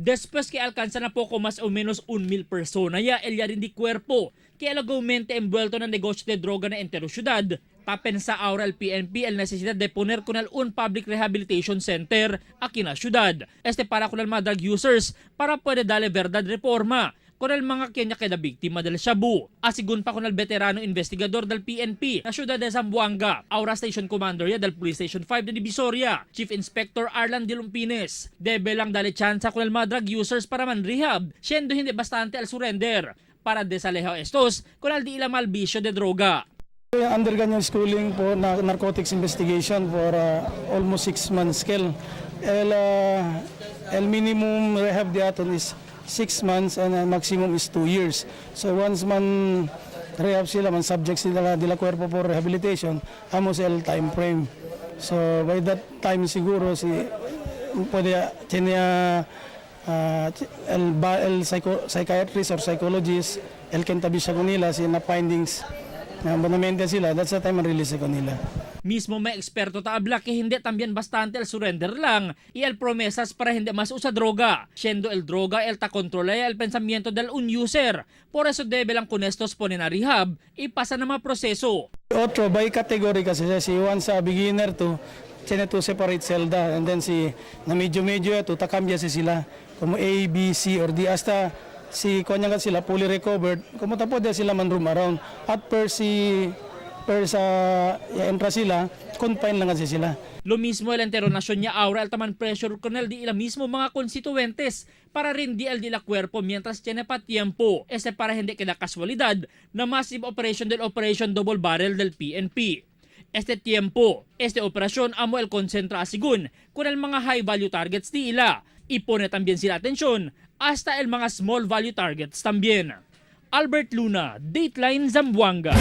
Después que alcanza na poco más o menos 1,000 persona ya el yarin di cuerpo que legalmente envuelto ng negosyo de droga na entero syudad, papensa ahora el PNP el necesidad de poner con un public rehabilitation center aquí na syudad. Para con el mga drug users para pwede dale verdad reforma con el mga kanya keda biktima del shabu. Asigun pa con el veterano investigador del PNP na syudad de Zamboanga, Aura Station Commander ya del Police Station 5 de Divisoria, Chief Inspector Arlan Dilumpines. Debe lang dali chance con el mga drug users para man rehab, siendo hindi bastante al surrender para desalejo estos con el di ilang malbisyo de droga. Undergone yung schooling po na narcotics investigation for almost 6 months scale. El minimum rehab diaton is 6 months and maximum is 2 years. So once man rehab sila, man subject sila dila cuerpo for rehabilitation, amos el time frame. So by that time siguro si pwede tinya el psychiatrist or psychologist el kentabi siya kunila si na findings na bonamente sila, that's the time release ko nila. Mismo may eksperto taabla que hindi también bastante el surrender lang y el promesas para hindi mas usa droga. Siendo el droga el ta controla el pensamiento del un user. Por eso debe lang con estos ponen a rehab y pasa na mga proseso. Otro by category kasi si one sa beginner to tiene to separate celda and then si na medyo to takambya sila como A, B, C or D hasta si kanya sila fully recovered como tapos dia sila man roam around at per sa entra sila confine lang kasi sila. Lo mismo el entero nasyon niya aura el taman pressure con el di ila mismo mga konstituentes para rin di el di la cuerpo mientras tiene pa tiempo. Para hindi keda kasualidad na massive operation del Operation Double Barrel del PNP. Operasyon amo el konsentra asigun con el mga high value targets di ila. Ipone también sila atensyon hasta el mga small value targets también. Albert Luna, Dateline Zamboanga.